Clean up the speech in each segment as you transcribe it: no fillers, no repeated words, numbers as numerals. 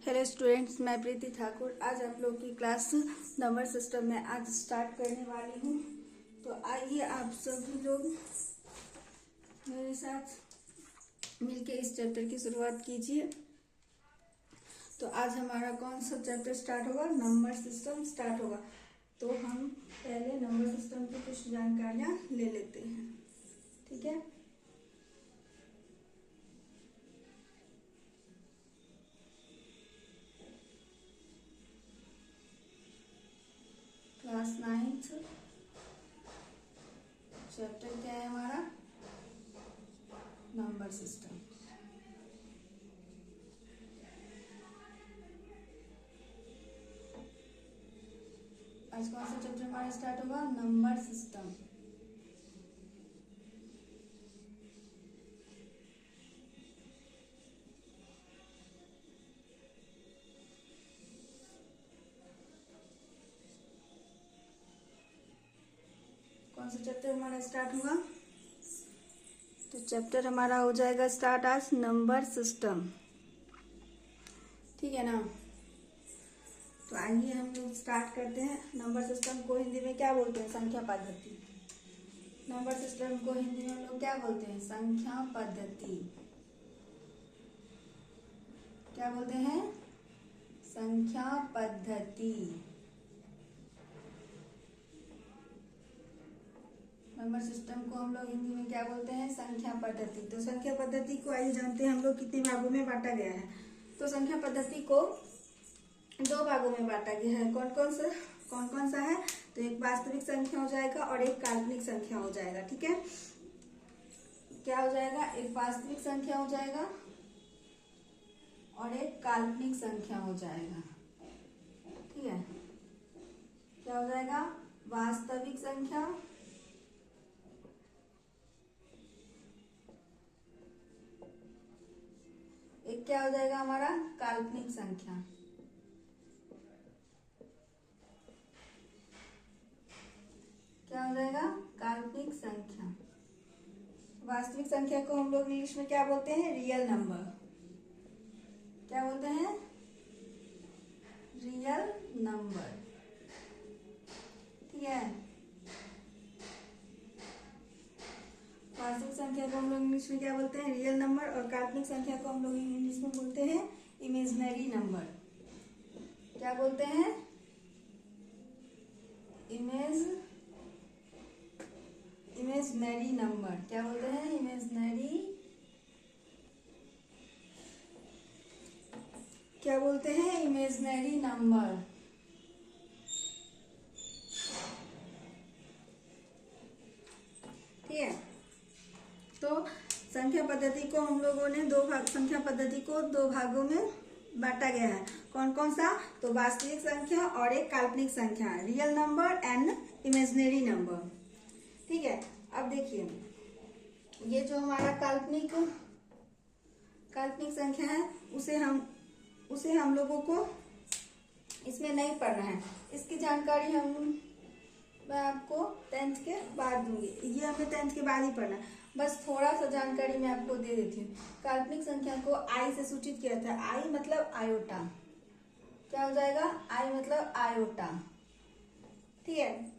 Hello students, मैं प्रीति ठाकुर आज आप लोग की क्लास नंबर सिस्टम में आज स्टार्ट करने वाली हूँ। तो आइए आप सभी लोग मेरे साथ मिलके इस चैप्टर की शुरुआत कीजिए। तो आज हमारा कौन सा चैप्टर स्टार्ट होगा? नंबर सिस्टम स्टार्ट होगा। तो हम पहले नंबर सिस्टम की कुछ जानकारियाँ ले लेते हैं, ठीक है। क्लास 9th चैप्टर क्या है हमारा? Number system. आज कौन सा चैप्टर हमारा स्टार्ट होगा? Number system. कौन सा चैप्टर हमारा स्टार्ट होगा? तो चैप्टर हमारा हो जाएगा स्टार्ट आज नंबर सिस्टम, ठीक है ना। तो आइए हम लोग स्टार्ट करते हैं। नंबर सिस्टम को हिंदी में क्या बोलते हैं? संख्या पद्धति। नंबर सिस्टम को हिंदी में हम लोग क्या बोलते हैं? संख्या पद्धति। क्या बोलते हैं? संख्या पद्धति। नंबर सिस्टम को हम लोग हिंदी में क्या बोलते हैं? संख्या पद्धति। तो संख्या पद्धति को आइए जानते हैं हम लोग कितने भागों में बांटा गया है। तो संख्या पद्धति को दो भागों में बांटा गया है। कौन कौन सा है? तो एक वास्तविक संख्या हो जाएगा और एक काल्पनिक संख्या हो जाएगा, ठीक है। क्या हो जाएगा? एक वास्तविक संख्या हो जाएगा और एक काल्पनिक संख्या हो जाएगा, ठीक है। क्या हो जाएगा? वास्तविक संख्या एक क्या हो जाएगा हमारा? काल्पनिक संख्या। क्या हो जाएगा? काल्पनिक संख्या। वास्तविक संख्या को हम लोग इंग्लिश में क्या बोलते हैं? Real number. क्या बोलते हैं? रियल नंबर, ठीक है। वास्तविक संख्या को हम लोग इंग्लिश में क्या बोलते हैं? Real number. और काल्पनिक संख्या को हम लोग इंग्लिश में बोलते हैं इमेजिनरी नंबर। क्या बोलते हैं? Imaginary number. क्या बोलते हैं? इमेजिनरी। क्या बोलते हैं? इमेजिनरी नंबर, ठीक है। तो संख्या पद्धति को हम लोगों ने संख्या पद्धति को दो भागों में बांटा गया है। कौन कौन सा? तो वास्तविक संख्या और एक काल्पनिक संख्या, real number and imaginary number, ठीक है। अब देखिए, ये जो हमारा काल्पनिक संख्या है उसे हम लोगों को इसमें नहीं पढ़ना है। इसकी जानकारी मैं आपको 10th के बाद दूंगी। ये हमें 10th के बाद ही पढ़ना है। बस थोड़ा सा जानकारी मैं आपको दे देती हूँ। काल्पनिक संख्या को आई से सूचित किया जाता है। आई मतलब आयोटा। क्या हो जाएगा? आई मतलब आयोटा, ठीक है।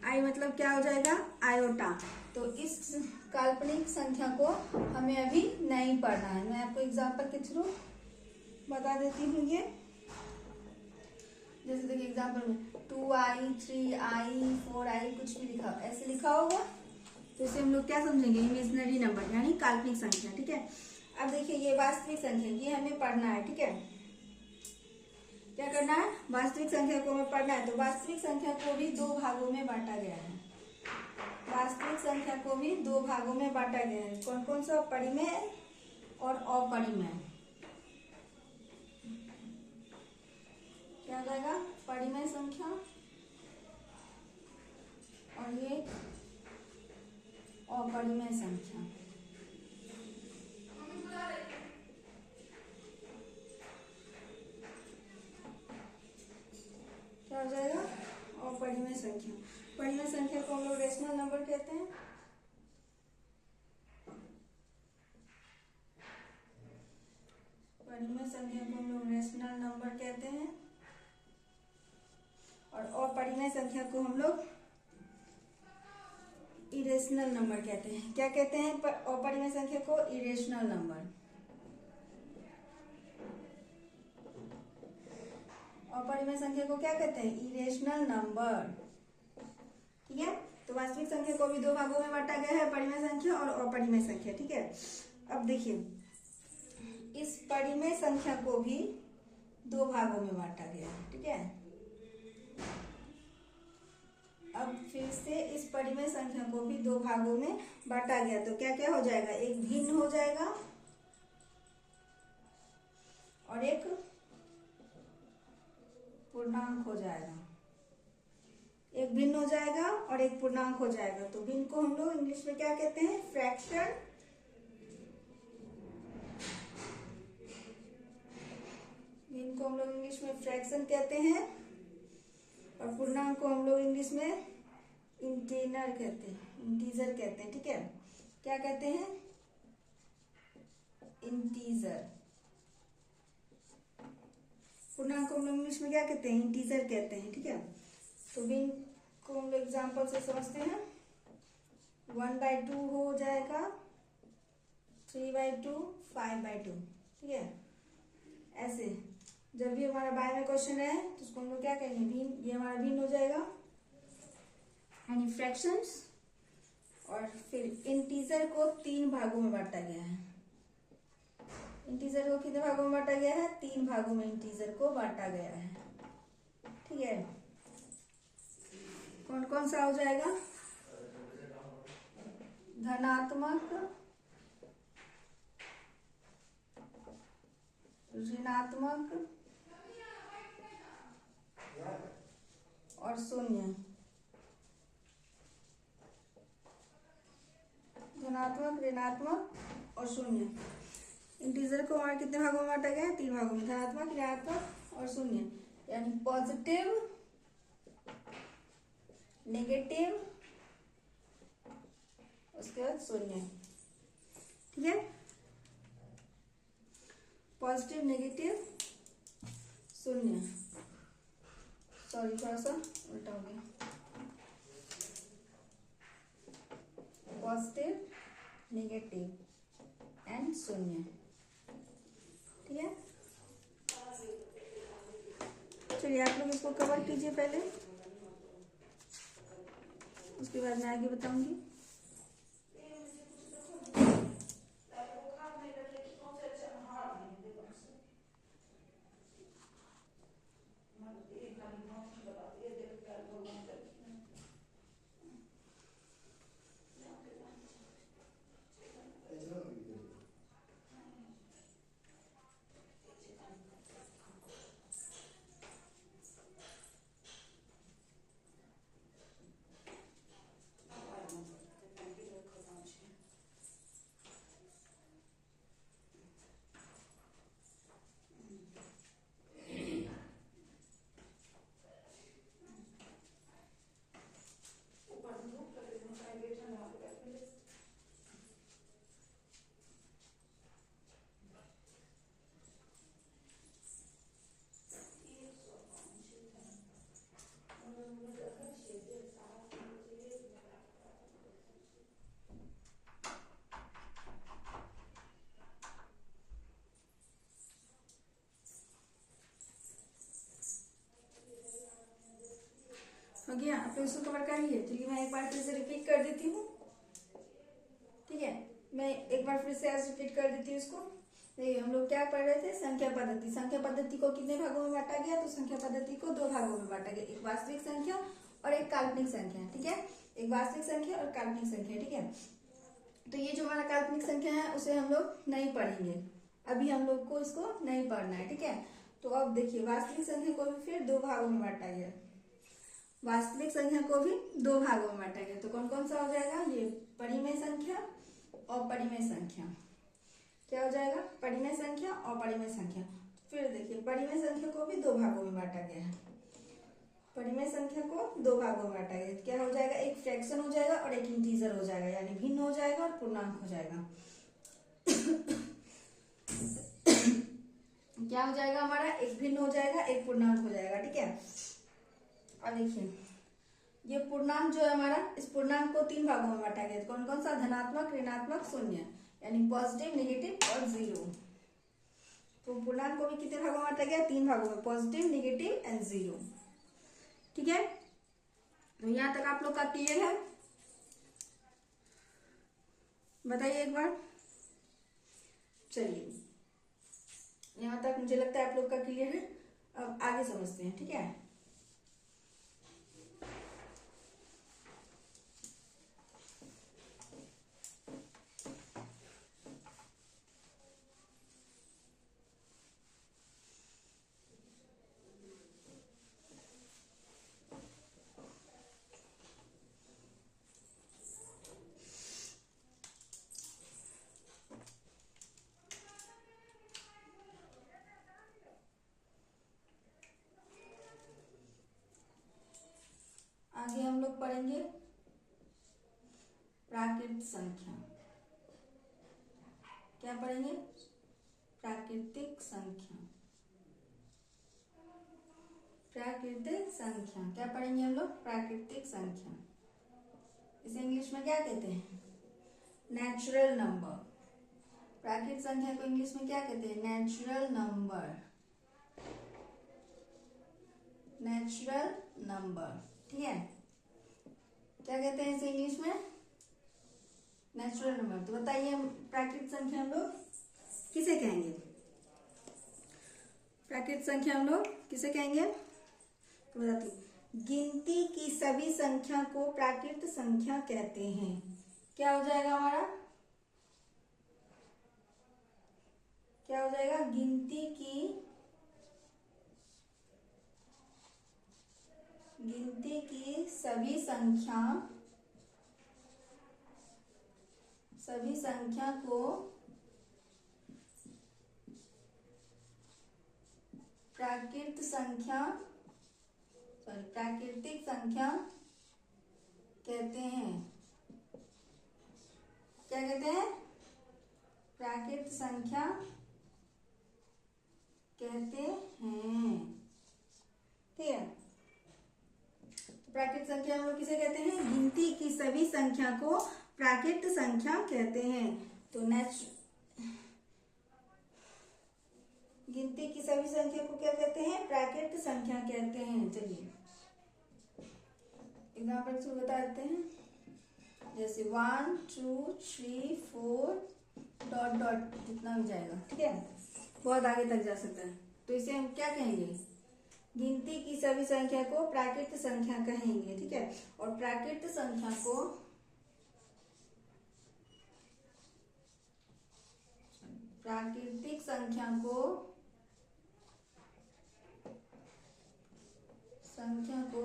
आई मतलब क्या हो जाएगा? आयोटा। तो इस काल्पनिक संख्या को हमें अभी नहीं पढ़ना है। मैं आपको एग्जाम्पल के थ्रू बता देती हूँ। ये जैसे देखिए एग्जाम्पल में 2i, 3i, 4i कुछ भी ऐसे लिखा होगा, तो इसे हम लोग क्या समझेंगे? इमेजिनरी नंबर यानी काल्पनिक संख्या, ठीक है। अब देखिए, ये वास्तविक संख्या, ये हमें पढ़ना है, ठीक है। क्या करना है? वास्तविक संख्या को हमें पढ़ना है। तो वास्तविक संख्या को भी दो भागों में बांटा गया है। वास्तविक संख्या को भी दो भागों में बांटा गया है। कौन कौन सा? परिमेय और अपरिमेय। क्या हो जाएगा? परिमेय संख्या और ये अपरिमेय संख्या। क्या हो जाएगा? अपरिमेय संख्या। परिमेय संख्या को हम लोग रेशनल नंबर कहते हैं। परिमेय संख्या को हम लोग रेशनल नंबर कहते हैं और अपरिमेय संख्या को हम लोग इरेशनल नंबर कहते हैं। क्या कहते हैं अपरिमेय संख्या को? Irrational number. अपरिमेय संख्या को क्या कहते हैं? Irrational number. ठीक है, तो वास्तविक संख्या को भी दो भागों में बांटा गया है, परिमेय संख्या और अपरिमेय संख्या। ठीक है, अब देखिए इस परिमेय संख्या को भी दो भागों में बांटा गया है। ठीक है, अब फिर से इस परिमेय संख्या को भी दो भागों में बांटा गया, तो क्या क्या हो जाएगा? एक भिन्न हो जाएगा और एक पूर्णांक हो जाएगा। एक भिन्न हो जाएगा और एक पूर्णांक हो जाएगा। तो भिन्न को हम लोग इंग्लिश में क्या कहते हैं? फ्रैक्शन। भिन्न को हम लोग इंग्लिश में फ्रैक्शन कहते हैं और पूर्णांक को हम लोग इंग्लिश में इंटीजर कहते हैं। इंटीजर कहते हैं। ठीक है, क्या कहते हैं? इंटीजर। पूर्णांक को हम लोग इंग्लिश में क्या कहते हैं? इंटीजर कहते हैं। ठीक है, तो भिन्न को हम लोग एग्जाम्पल से समझते हैं। 1/2 हो जाएगा, 3/2, 5/2। ठीक है, ऐसे जब भी हमारा बाय में क्वेश्चन है तो उसको हम लोग क्या कहेंगे? भिन्न। ये हमारा भिन्न हो जाएगा यानी फ्रैक्शंस। और फिर इंटीजर को 3 भागों में बांटा गया है। इंटीजर को कितने भागों में बांटा गया है? 3 भागों में इंटीजर को बांटा गया है। ठीक है, कौन कौन सा हो जाएगा? धनात्मक, ऋणात्मक और शून्य। धनात्मक, ऋणात्मक और शून्य। इंटीजर को हमारे कितने भागों में बांटा गया है? 3 भागों में, धनात्मक, ऋणात्मक और शून्य। यानी पॉजिटिव, नेगेटिव, उसके बाद शून्य। ठीक है, पॉजिटिव, नेगेटिव, शून्य। सॉरी, थोड़ा सा उल्टा हो गया। पॉजिटिव, नेगेटिव एंड शून्य। ठीक है, चलिए आप लोग इसको कवर कीजिए पहले, उसके बाद मैं आगे बताऊंगी। हो गया, आप लोग इसको कवर कर लिए। चलिए मैं एक बार फिर से रिपीट कर देती हूँ। ठीक है, मैं एक बार फिर से आज रिपीट कर देती हूँ इसको। देखिए हम लोग क्या पढ़ रहे थे? संख्या पद्धति। संख्या पद्धति को कितने भागों में बांटा गया? तो संख्या पद्धति को 2 भागों में बांटा गया, एक वास्तविक संख्या और एक काल्पनिक संख्या। ठीक है, एक वास्तविक संख्या और काल्पनिक संख्या। ठीक है, तो ये जो हमारा काल्पनिक संख्या है उसे हम लोग नहीं पढ़ेंगे, अभी हम लोग को इसको नहीं पढ़ना है। ठीक है, तो अब देखिए वास्तविक संख्या को भी फिर 2 भागों में बांटा गया। वास्तविक संख्या को भी 2 भागों में बांटा गया, तो कौन कौन सा हो जाएगा? ये परिमेय संख्या और अपरिमेय संख्या। क्या हो जाएगा? परिमेय संख्या और अपरिमेय संख्या। फिर देखिए परिमेय संख्या को भी 2 भागों में बांटा गया है। परिमेय संख्या को 2 भागों में बांटा गया, क्या हो जाएगा? एक फ्रैक्शन हो जाएगा और एक इंटीजर हो जाएगा, यानी भिन्न हो जाएगा और पूर्णांक हो जाएगा। क्या हो जाएगा हमारा, एक भिन्न हो जाएगा, एक पूर्णांक हो जाएगा। ठीक है, अब देखिए ये पूर्णांक जो है हमारा, इस पूर्णांक को 3 भागों में बांटा गया। कौन कौन सा, धनात्मक, ऋणात्मक, शून्य, यानी पॉजिटिव, नेगेटिव और जीरो। तो पूर्णांक को भी कितने भागों में बांटा गया, 3 भागों में, पॉजिटिव, नेगेटिव एंड जीरो। ठीक है, तो यहां तक आप लोग का क्लियर है, बताइए एक बार। चलिए यहां तक मुझे लगता है आप लोग का क्लियर है। अब आगे समझते हैं। ठीक है, आगे हम लोग पढ़ेंगे प्राकृत संख्या। क्या पढ़ेंगे, प्राकृतिक संख्या। प्राकृतिक संख्या क्या पढ़ेंगे हम लोग, प्राकृतिक संख्या। इसे इंग्लिश में क्या कहते हैं, नेचुरल नंबर। प्राकृतिक संख्या को इंग्लिश में क्या कहते हैं, नेचुरल नंबर। नेचुरल नंबर, ठीक है, क्या कहते हैं इसे इंग्लिश में, नेचुरल नंबर। तो बताइए प्राकृतिक संख्या हम लोग किसे कहेंगे, प्राकृतिक संख्या हम लोग किसे कहेंगे, तो बताती हूँ, गिनती की सभी संख्या को प्राकृत संख्या कहते हैं। क्या हो जाएगा हमारा, क्या हो जाएगा, गिनती की सभी संख्या को प्राकृत संख्या, प्राकृतिक संख्या कहते हैं। क्या कहते हैं, प्राकृत संख्या कहते हैं। ठीक है, तो प्राकृत संख्या हम लोग किसे कहते हैं, गिनती की सभी संख्या को प्राकृत संख्या कहते हैं। तो गिनती की सभी संख्या को क्या कहते हैं, प्राकृत संख्या कहते हैं। चलिए एग्जाम्पल से बता देते हैं, जैसे 1 2 3 4 डॉट डॉट जितना भी जाएगा। ठीक है, बहुत आगे तक जा सकता है। तो इसे हम क्या कहेंगे, गिनती की सभी संख्या को प्राकृत संख्या कहेंगे। ठीक है, और प्राकृत संख्या को प्राकृतिक संख्या को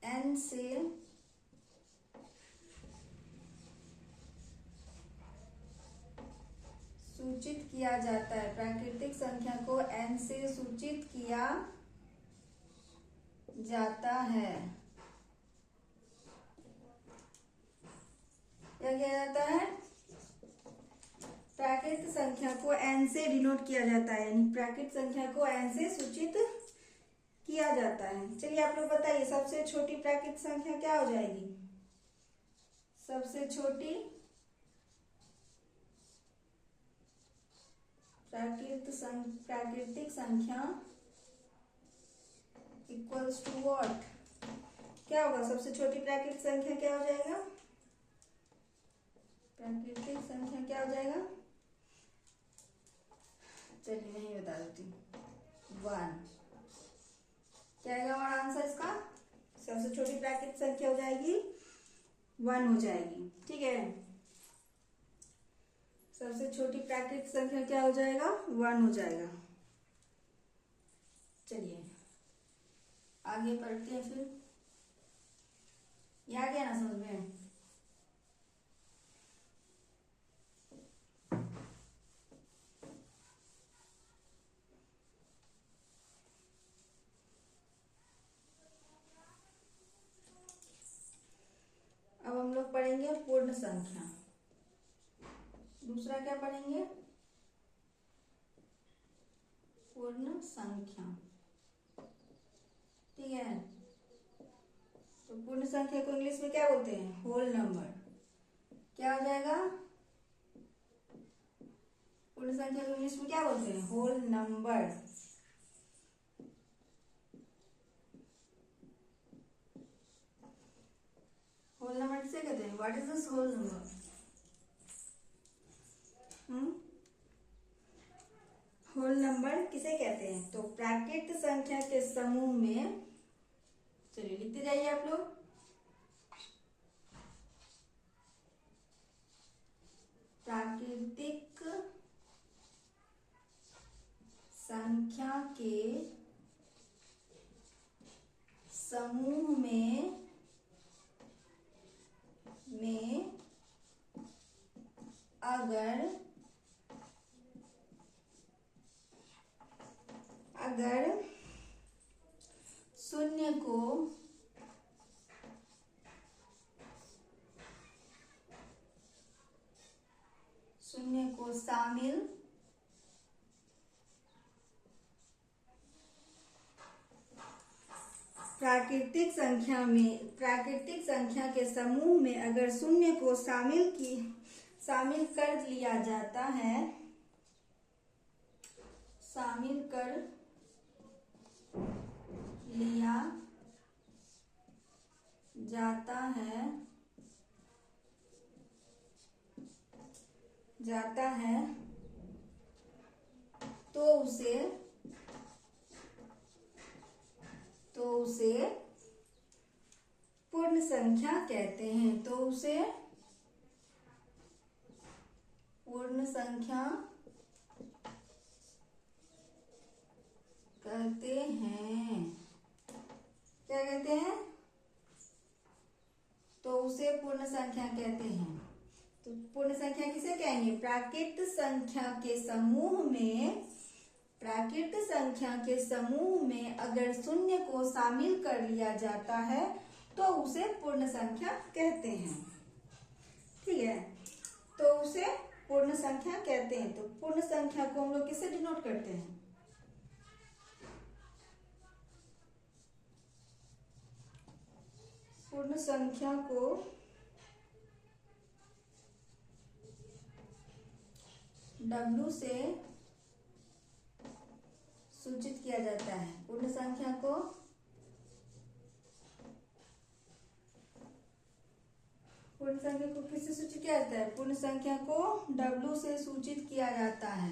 n से सूचित किया जाता है। प्राकृतिक संख्या को n से सूचित किया जाता है। क्या किया जाता है, प्राकृत संख्या को n से डिनोट किया जाता है, यानी प्राकृत संख्या को n से सूचित किया जाता है। चलिए आप लोग बताइए, सबसे छोटी प्राकृत संख्या क्या हो जाएगी, सबसे छोटी प्राकृतिक संख्या इक्वल्स टू व्हाट, क्या होगा, सबसे छोटी प्राकृतिक संख्या क्या हो जाएगा, प्राकृतिक संख्या क्या हो जाएगा, चलिए नहीं बता देती, 1। क्या आएगा हमारा आंसर इसका, सबसे छोटी प्राकृतिक संख्या हो जाएगी 1 हो जाएगी। ठीक है, सबसे छोटी प्राकृतिक संख्या क्या हो जाएगा, 1 हो जाएगा। चलिए आगे पढ़ते हैं फिर, ये आ गया ना समझ में। अब हम लोग पढ़ेंगे पूर्ण संख्या। दूसरा क्या पढ़ेंगे, पूर्ण संख्या। ठीक है, तो पूर्ण संख्या को इंग्लिश में क्या बोलते हैं? Whole number. क्या हो जाएगा? पूर्ण संख्या को इंग्लिश में क्या बोलते हैं? Whole number. होल नंबर किसे कहते हैं? What is this whole number? Whole number किसे कहते हैं? तो प्राकृत संख्या के समूह में, चलिए लिखते जाइए आप लोग। प्राकृतिक संख्या के समूह में अगर शून्य को शामिल प्राकृतिक संख्या के समूह में अगर शून्य को शामिल कर लिया जाता है, जाता है तो उसे पूर्ण संख्या कहते हैं। तो उसे पूर्ण संख्या कहते हैं। क्या कहते हैं? तो उसे पूर्ण संख्या कहते हैं। तो पूर्ण संख्या किसे कहेंगे? प्राकृत संख्या के समूह में अगर शून्य को शामिल कर लिया जाता है तो उसे पूर्ण संख्या कहते हैं। ठीक है, तो उसे पूर्ण संख्या कहते हैं। तो पूर्ण संख्या को हम लोग किससे डिनोट करते हैं? पूर्ण संख्या को W से सूचित किया जाता है। पूर्ण संख्या को किससे सूचित किया जाता है? पूर्ण संख्या को W से सूचित किया जाता है।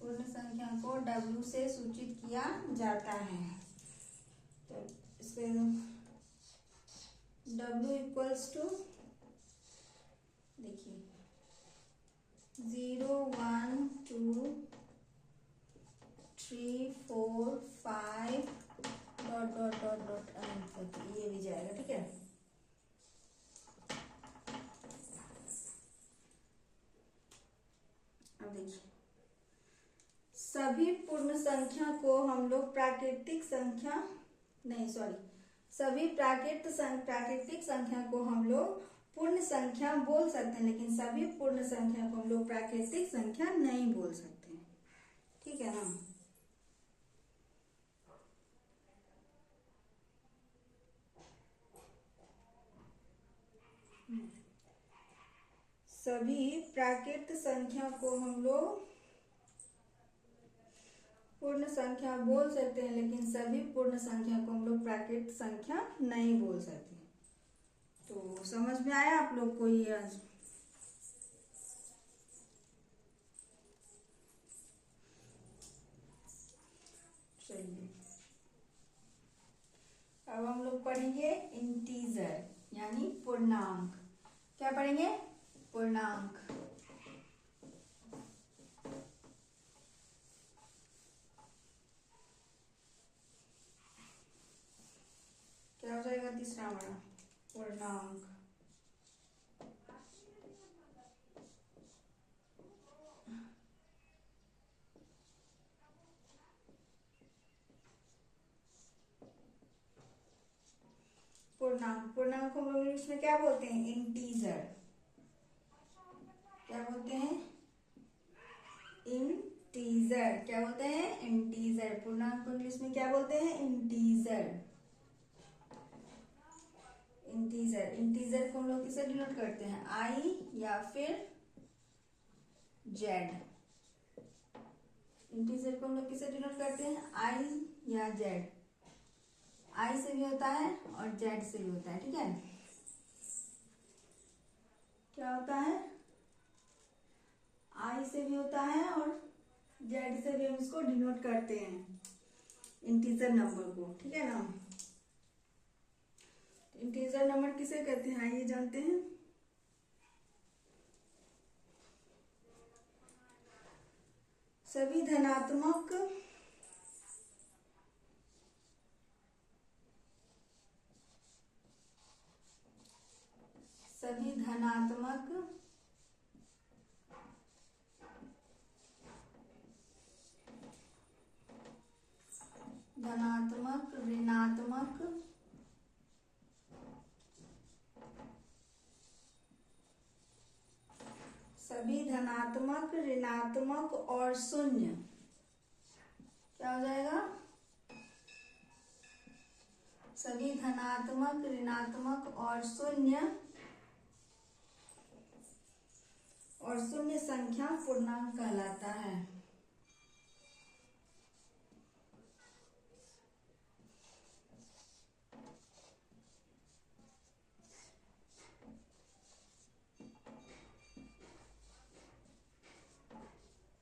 पूर्ण संख्या को W से सूचित किया जाता है। तो इसके W इक्वल्स टू, देखिए 0 1 2 3 4 5 ... ये भी जाएगा। ठीक है, अब देखिए सभी पूर्ण संख्या को हम लोग प्राकृतिक संख्या को हम लोग पूर्ण संख्या बोल सकते हैं, लेकिन सभी पूर्ण संख्या को हम लोग प्राकृतिक संख्या नहीं बोल सकते। ठीक है ना? सभी प्राकृत संख्या को हम लोग पूर्ण संख्या बोल सकते हैं, लेकिन सभी पूर्ण संख्या को हम लोग प्राकृत संख्या नहीं बोल सकते। तो समझ में आया आप लोग को ये आज? चलिए अब हम लोग पढ़ेंगे इंटीजर यानी पूर्णांक। क्या पढ़ेंगे? पूर्णांक। क्या हो जाएगा तीसरा हमारा? पूर्णांक। पूर्णांक। पूर्णांक को हम लोग इंग्लिश में क्या बोलते हैं? इंटीजर। क्या बोलते हैं? इंटीजर। क्या बोलते हैं? इंटीजर। पूर्णांक को इंग्लिश में क्या बोलते हैं? इंटीजर। इंटीजर। इंटीजर को हम लोग किसे डिनोट करते हैं? आई या फिर जेड। इंटीजर को हम लोग किसे डिनोट करते हैं? आई या जेड। आई से भी होता है और जेड से भी होता है, ठीक है। क्या होता है? आई से भी होता है और जेड से भी हम इसको डिनोट करते हैं, इंटीजर नंबर को, ठीक है ना। इंटीजर नंबर किसे कहते हैं? आइए जानते हैं। सभी धनात्मक धनात्मक ऋणात्मक सभी धनात्मक ऋणात्मक और शून्य, क्या हो जाएगा? सभी धनात्मक ऋणात्मक और शून्य संख्या पूर्णांक कहलाता है।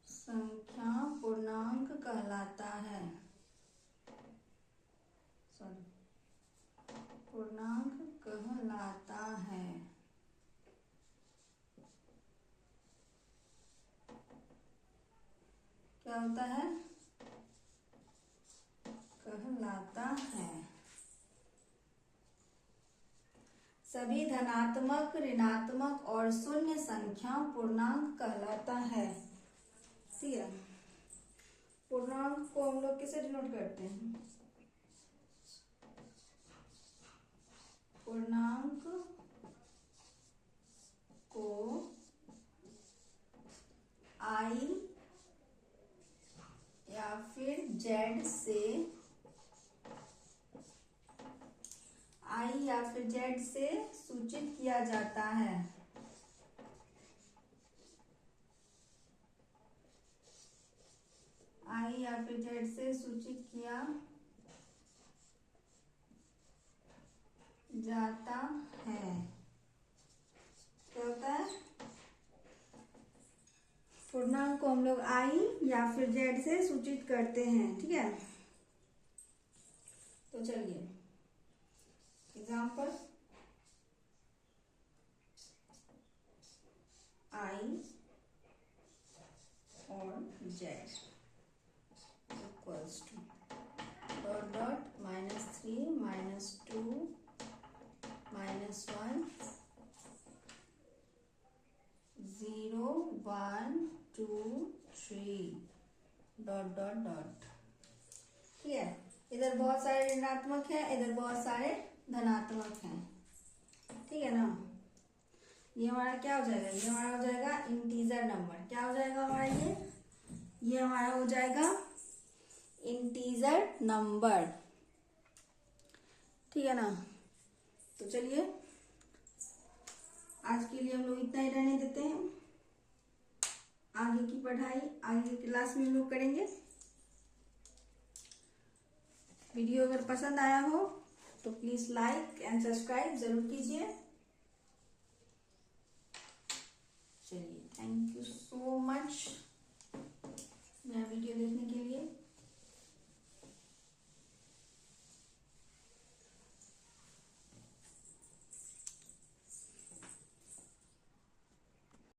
संख्या पूर्णांक कहलाता है। सॉरी, पूर्णांक कहलाता है। क्या होता है? कहलाता है। सभी धनात्मक ऋणात्मक और शून्य संख्या पूर्णांक कहलाता है। ठीक है। पूर्णांक को हम लोग किसे डिनोट करते हैं? पूर्णांक को आई या फिर जेड से सूचित किया जाता है। आई या फिर जेड से सूचित किया जाता है। क्या होता है? पूर्णांक को हम लोग आई या फिर जेड से सूचित करते हैं, ठीक है। तो चलिए एग्जाम्पल, आई और Z equals to dot -3 -2 -1 0 1 2 3 dot. ठीक है। इधर बहुत सारे ऋणात्मक है, इधर बहुत सारे धनात्मक हैं, ठीक है ना। ये हमारा क्या हो जाएगा? ये हमारा हो जाएगा इंटीजर नंबर। क्या हो जाएगा हमारा? ये हमारा हो जाएगा इंटीजर नंबर, ठीक है ना। तो चलिए आज के लिए हम लोग इतना ही रहने देते हैं। आगे की पढ़ाई आगे की क्लास में हम लोग करेंगे। वीडियो अगर पसंद आया हो तो प्लीज लाइक एंड सब्सक्राइब जरूर कीजिए। चलिए, थैंक यू सो मच मेरा वीडियो देखने के